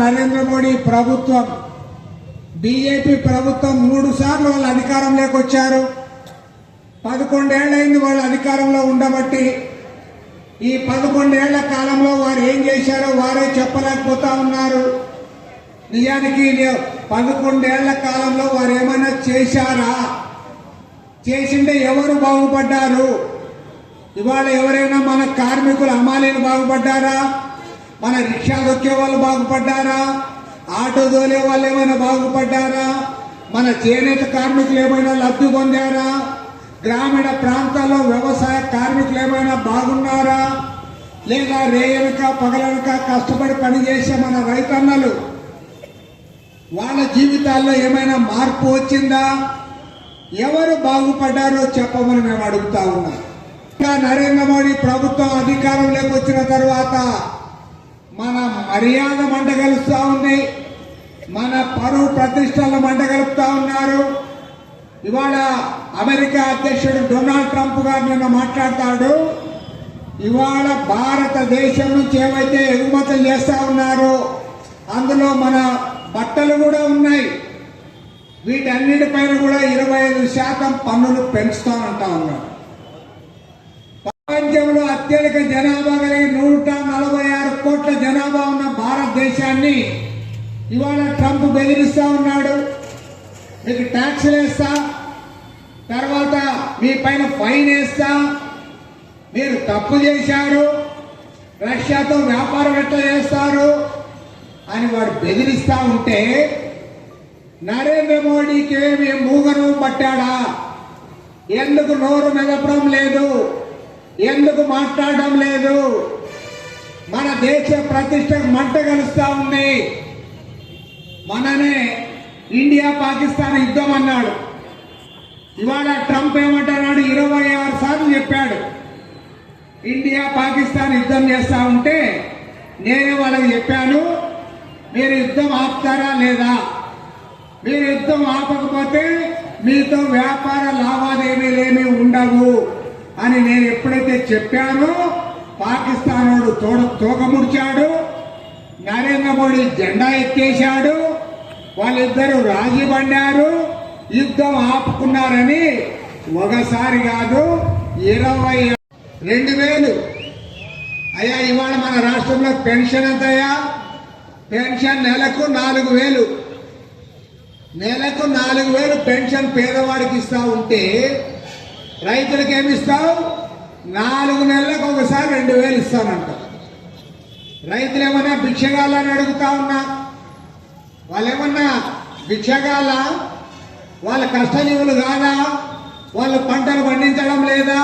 నరేంద్ర మోడీ ప్రభుత్వం బీజేపీ ప్రభుత్వం 3 సార్లు వాళ్ళ అధికారంలోకి వచ్చారు. 11 ఏళ్లైంది వాళ్ళు అధికారంలో ఉండబట్టి. ఈ 11 ఏళ్ల కాలంలో వారు ఏం చేశారో వారే చెప్పలేకపోతా ఉన్నారు. నిజానికి 11 ఏళ్ల కాలంలో వారు ఏమైనా చేశారా? చేసింటే ఎవరు బాగుపడ్డారు? ఇవాళ ఎవరైనా మన కార్మికులు హమాలీలు బాగుపడ్డారా? మన రిక్షా దొక్కే వాళ్ళు బాగుపడ్డారా? ఆటో దోలే వాళ్ళు ఏమైనా బాగుపడ్డారా? మన చేనేత కార్మికులు ఏమైనా లబ్ధి పొందారా? గ్రామీణ ప్రాంతాల్లో వ్యవసాయ కార్మికులు ఏమైనా బాగున్నారా? లేదా రేయనక పగలనక కష్టపడి పనిచేసే మన రైతన్నలు వాళ్ళ జీవితాల్లో ఏమైనా మార్పు వచ్చిందా? ఎవరు బాగుపడ్డారో చెప్పమని మేము అడుగుతా ఉన్నాం. నరేంద్ర మోడీ ప్రభుత్వం అధికారంలోకి వచ్చిన తర్వాత మన మర్యాద మంటగలుస్తా ఉంది, మన పరువు ప్రతిష్టలను మంటగలుపుతా ఉన్నారు. ఇవాళ అమెరికా అధ్యక్షుడు డొనాల్డ్ ట్రంప్ గారు నిన్న మాట్లాడతాడు. ఇవాళ భారతదేశం నుంచి ఏవైతే ఎగుమతులు చేస్తా ఉన్నారో అందులో మన బట్టలు కూడా ఉన్నాయి. వీటన్నిటిపైన కూడా 25% పన్నులు పెంచుతానంటా ఉన్నారు. ప్రపంచంలో అత్యధిక జనాభా కలిగి 146 కోట్ల జనాభా ఉన్న భారతదేశాన్ని ఇవాళ ట్రంప్ బెదిరిస్తా ఉన్నాడు. మీకు ట్యాక్స్లు వేస్తా, తర్వాత మీ పైన ఫైన్ వేస్తా, మీరు తప్పు చేశారు, రష్యాతో వ్యాపారం ఎట్లా చేస్తారు అని వాడు బెదిరిస్తా ఉంటే నరేంద్ర మోడీకి ఏమి మూగను పట్టాడా? ఎందుకు నోరు మెదపడం లేదు? ఎందుకు మాట్లాడడం లేదు? మన దేశ ప్రతిష్ట మంట కలుస్తా ఉంది. మననే ఇండియా పాకిస్తాన్ యుద్ధం అన్నాడు. ఇవాళ ట్రంప్ ఏమంటున్నాడు? 26 సార్లు చెప్పాడు ఇండియా పాకిస్తాన్ యుద్ధం చేస్తా ఉంటే నేనే వాళ్ళకి చెప్పాను, మీరు యుద్ధం ఆపుతారా లేదా? మీరు యుద్ధం ఆపకపోతే మీతో వ్యాపార లావాదేవీలేమీ ఉండవు అని నేను ఎప్పుడైతే చెప్పానో పాకిస్తాన్ వాడు తోకముడిచాడు, నరేంద్ర మోడీ జెండా ఎత్తేశాడు, వాళ్ళిద్దరూ రాజీ పడ్డారు, యుద్ధం ఆపుకున్నారని ఒకసారి కాదు 22,000. అయ్యా ఇవాళ మన రాష్ట్రంలో పెన్షన్ ఎంతయ్యా? పెన్షన్ నెలకు 4,000. నెలకు 4,000 పెన్షన్ పేదవాడికి ఇస్తా ఉంటే రైతులకు ఏమిస్తావు? 4 నెలలకు ఒకసారి 2,000 ఇస్తానంట. రైతులు ఏమన్నా భిక్షగాలని అడుగుతా ఉన్నా? వాళ్ళేమన్నా భిక్షగాల? వాళ్ళ కష్టజీవులు కాదా? వాళ్ళు పంటలు పండించడం లేదా?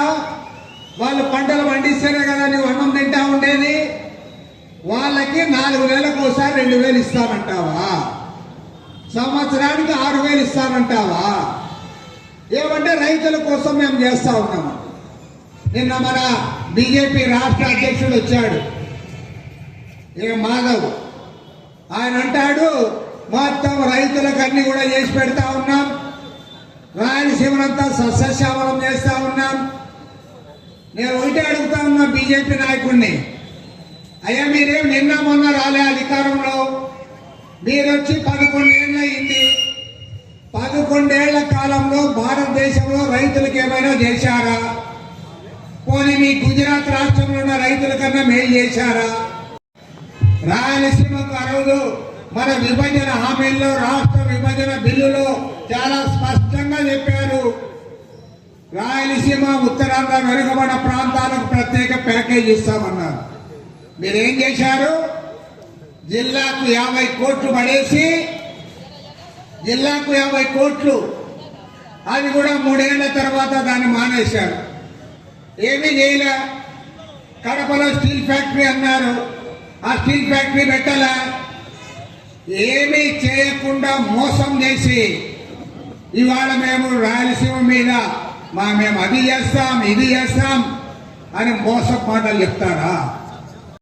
వాళ్ళు పంటలు పండిస్తేనే కదా నువ్వు అన్నం తింటా ఉండేది. వాళ్ళకి 4 నెలలకు ఒకసారి 2,000 ఇస్తానంటావా? సంవత్సరానికి 6,000 ఇస్తానంటావా? ఏమంటే రైతుల కోసం మేము చేస్తా ఉన్నాము. నిన్న మన బీజేపీ రాష్ట్ర అధ్యక్షుడు వచ్చాడు, మాధవ్. ఆయన అంటాడు మొత్తం రైతులకు అన్ని కూడా చేసి పెడతా ఉన్నాం, రాయలసీమనంతా సస్యశ్యామలం చేస్తా ఉన్నాం. నేను ఒకటే అడుగుతా ఉన్నా బీజేపీ నాయకుడిని, అయ్యా మీరేం నిన్న మొన్న రాలే అధికారంలో, మీరు వచ్చి 11 ఏళ్ళు అయింది. 11 ఏళ్ల కాలంలో భారతదేశంలో రైతులకు ఏమైనా చేశారా? పోనీ మీ గుజరాత్ రాష్ట్రంలో ఉన్న రైతుల కన్నా మేలు చేశారా? రాయలసీమకు అరవదు మన విభజన హామీల్లో, రాష్ట్ర విభజన బిల్లులో చాలా స్పష్టంగా చెప్పారు, రాయలసీమ ఉత్తరాంధ్ర వెనుకబడిన ప్రాంతాలకు ప్రత్యేక ప్యాకేజ్ ఇస్తామన్నారు. మీరేం చేశారు? జిల్లాకు 50 కోట్లు పడేసి, జిల్లాకు 50 కోట్లు, అది కూడా 3 ఏళ్ల తర్వాత దాన్ని మానేశారు. ఏమీ చేయలే. కడపలో స్టీల్ ఫ్యాక్టరీ అన్నారు, ఆ స్టీల్ ఫ్యాక్టరీ పెట్టాలా? ఏమీ చేయకుండా మోసం చేసి ఇవాళ మేము రాయలసీమ మీద మేము అది చేస్తాం ఇది చేస్తాం అని మోసపు మాటలు చెప్తారా?